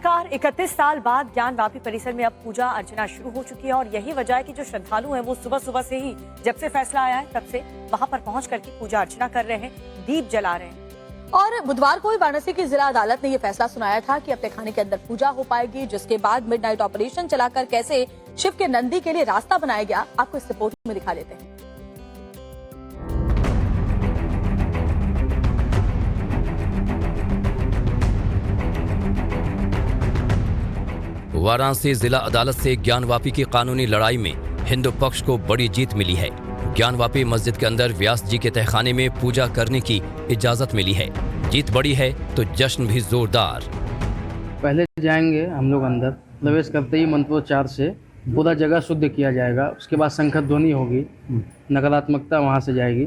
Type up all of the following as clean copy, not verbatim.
आखिरकार 31 साल बाद ज्ञानवापी परिसर में अब पूजा अर्चना शुरू हो चुकी है और यही वजह है कि जो श्रद्धालु हैं वो सुबह सुबह से ही, जब से फैसला आया है तब से वहां पर पहुंच करके पूजा अर्चना कर रहे हैं, दीप जला रहे हैं। और बुधवार को ही वाराणसी की जिला अदालत ने ये फैसला सुनाया था कि अपने खाने के अंदर पूजा हो पाएगी, जिसके बाद मिडनाइट ऑपरेशन चलाकर कैसे शिव के नंदी के लिए रास्ता बनाया गया, आपको इस रिपोर्ट में दिखा देते हैं। वाराणसी जिला अदालत से ज्ञानवापी की कानूनी लड़ाई में हिंदू पक्ष को बड़ी जीत मिली है। ज्ञानवापी मस्जिद के अंदर व्यास जी के तहखाने में पूजा करने की इजाजत मिली है। जीत बड़ी है तो जश्न भी जोरदार। पहले जाएंगे हम लोग अंदर, प्रवेश करते ही मंत्रोच्चार से पूरा जगह शुद्ध किया जाएगा। उसके बाद शंख ध्वनि होगी, नकारात्मकता वहाँ से जाएगी।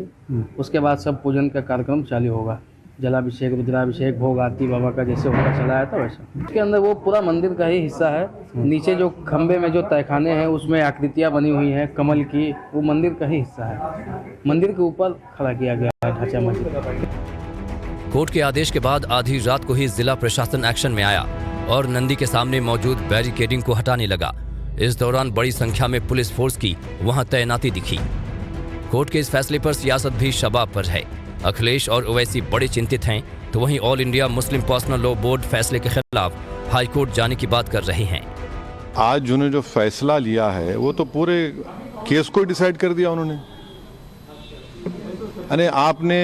उसके बाद सब पूजन का कार्यक्रम चालू होगा। जलाभिषेक, रुद्राभिषेक, भोग आरती बाबा का जैसे होकर चलाया था वैसा। उसके अंदर वो पूरा मंदिर का ही हिस्सा है। नीचे जो खंबे में जो तहखाने हैं उसमें आकृतियाँ बनी हुई हैं कमल की, वो मंदिर का ही हिस्सा है। मंदिर के ऊपर खड़ा किया गया है ढांचा मस्जिद। कोर्ट के आदेश के बाद आधी रात को ही जिला प्रशासन एक्शन में आया और नंदी के सामने मौजूद बैरिकेडिंग को हटाने लगा। इस दौरान बड़ी संख्या में पुलिस फोर्स की वहां तैनाती दिखी। कोर्ट के इस फैसले पर सियासत भी शबाब पर है। अखिलेश और ओवैसी बड़े चिंतित हैं, तो वहीं all India Muslim personal law board फैसले के खिलाफ हाई कोर्ट जाने की बात कर रहे हैं। आज जिन्होंने जो फैसला लिया है वो तो पूरे केस को डिसाइड कर दिया उन्होंने। अरे आपने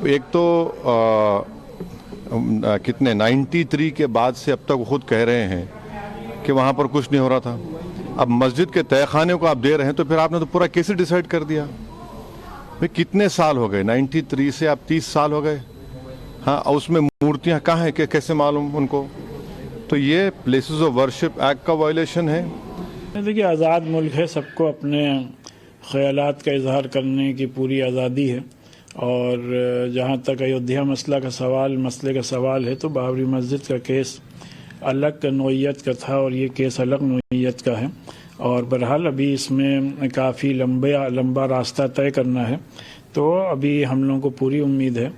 एक तो कितने 93 के बाद से अब तक खुद कह रहे हैं कि वहाँ पर कुछ नहीं हो रहा था। अब मस्जिद के तहखाने को आप दे रहे हैं तो फिर आपने तो पूरा केस ही डिसाइड कर दिया। भाई कितने साल हो गए, 93 से अब 30 साल हो गए। हाँ, उसमें मूर्तियाँ कहाँ हैं, कैसे मालूम उनको? तो ये प्लेसेस ऑफ वर्शिप एक्ट का वायलेशन है। देखिए, आज़ाद मुल्क है, सबको अपने ख्यालात का इजहार करने की पूरी आज़ादी है। और जहाँ तक अयोध्या मसले का सवाल है तो बाबरी मस्जिद का केस अलग नौइयत का था और ये केस अलग नौइयत का है। और बहरहाल अभी इसमें काफ़ी लंबा रास्ता तय करना है। तो अभी हम लोगों को पूरी उम्मीद है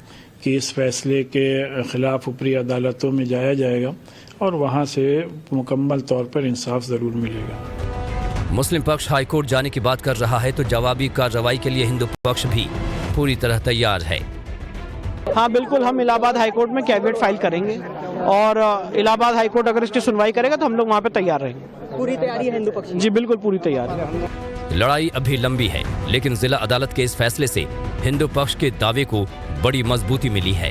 कि इस फैसले के खिलाफ ऊपरी अदालतों में जाया जाएगा और वहाँ से मुकम्मल तौर पर इंसाफ ज़रूर मिलेगा। मुस्लिम पक्ष हाई कोर्ट जाने की बात कर रहा है तो जवाबी कार्रवाई के लिए हिंदू पक्ष भी पूरी तरह तैयार है। हाँ बिल्कुल, हम इलाहाबाद हाईकोर्ट में कैविएट फाइल करेंगे और इलाहाबाद हाईकोर्ट अगर इसकी सुनवाई करेगा तो हम लोग वहाँ पे तैयार रहेंगे। पूरी तैयारी है हिंदू पक्ष? जी बिल्कुल, पूरी तैयारी है। लड़ाई अभी लंबी है, लेकिन जिला अदालत के इस फैसले से हिंदू पक्ष के दावे को बड़ी मजबूती मिली है।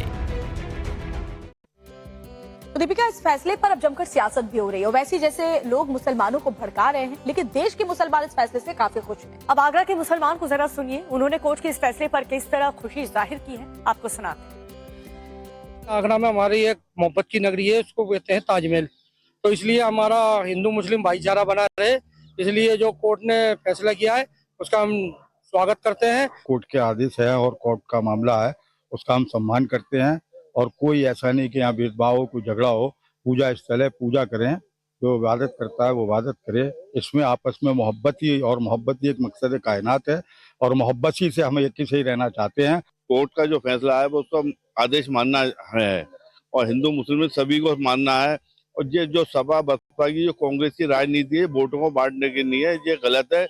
तो दीपिका, इस फैसले पर अब जमकर सियासत भी हो रही है। वैसे जैसे लोग मुसलमानों को भड़का रहे हैं, लेकिन देश के मुसलमान इस फैसले से काफी खुश हैं। अब आगरा के मुसलमान को जरा सुनिए, उन्होंने कोर्ट के इस फैसले पर किस तरह खुशी जाहिर की है, आपको सुनाते हैं। आगरा में हमारी एक मोहब्बत की नगरी है, उसको कहते हैं ताजमहल। तो इसलिए हमारा हिंदू मुस्लिम भाईचारा बना रहे, इसलिए जो कोर्ट ने फैसला किया है उसका हम स्वागत करते हैं। कोर्ट के आदेश है और कोर्ट का मामला है, उसका हम सम्मान करते हैं। और कोई ऐसा नहीं कि यहाँ भेदभाव हो, कोई झगड़ा हो। पूजा स्थल है, पूजा करें। जो इबादत करता है वो इबादत करे। इसमें आपस में मोहब्बत ही एक मकसद कायनात है और मोहब्बत ही से हम एक ही से ही रहना चाहते हैं। कोर्ट का जो फैसला है वो उसका आदेश मानना है और हिंदू मुस्लिम सभी को मानना है। और ये जो सपा बसपा की जो कांग्रेस की राजनीति है वोटों को बांटने की नहीं है, ये गलत है।